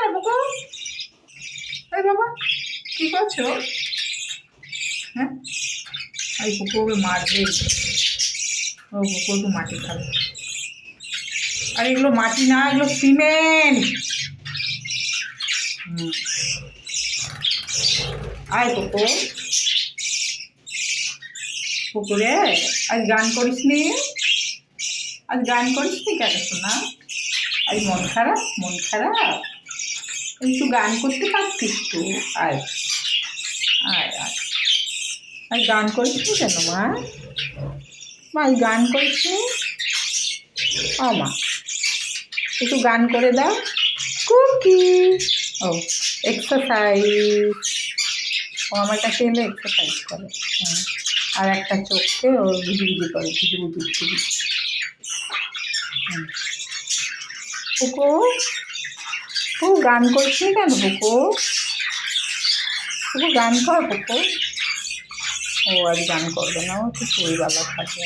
কেন বাবা? এই বাবা কি করছো? হ্যাঁ, এই কুকুরকে মারবে। ও কুকুর তো মাটি খাবে। আর এগুলো মাটি না, এগুলো সিমেন্ট। আয় কুকুর, কুকুরে আজ গান করিস নি? আজ গান করিস নি কেন শোনা? আজ মন খারাপ, মন খারাপ। একটু গান করতে পারতিস তো। আয় আয় আয়, আজ গান করিস নি কেন মা? মা আজ গান করিস নি? ও মা, একটু গান করে দাও। কুকি। ও এক্সারসাইজ। ও আমার কাছে এলে এক্সারসাইজ করে। হ্যাঁ, আর একটা চোখকে ও বুঝি করে, বুঝি। পুকু, পুকু গান করিস নি কেন পুকু? পুকু গান কর পুকু। ও আজ গান করবে না, ও তো চুলবেলা থাকে।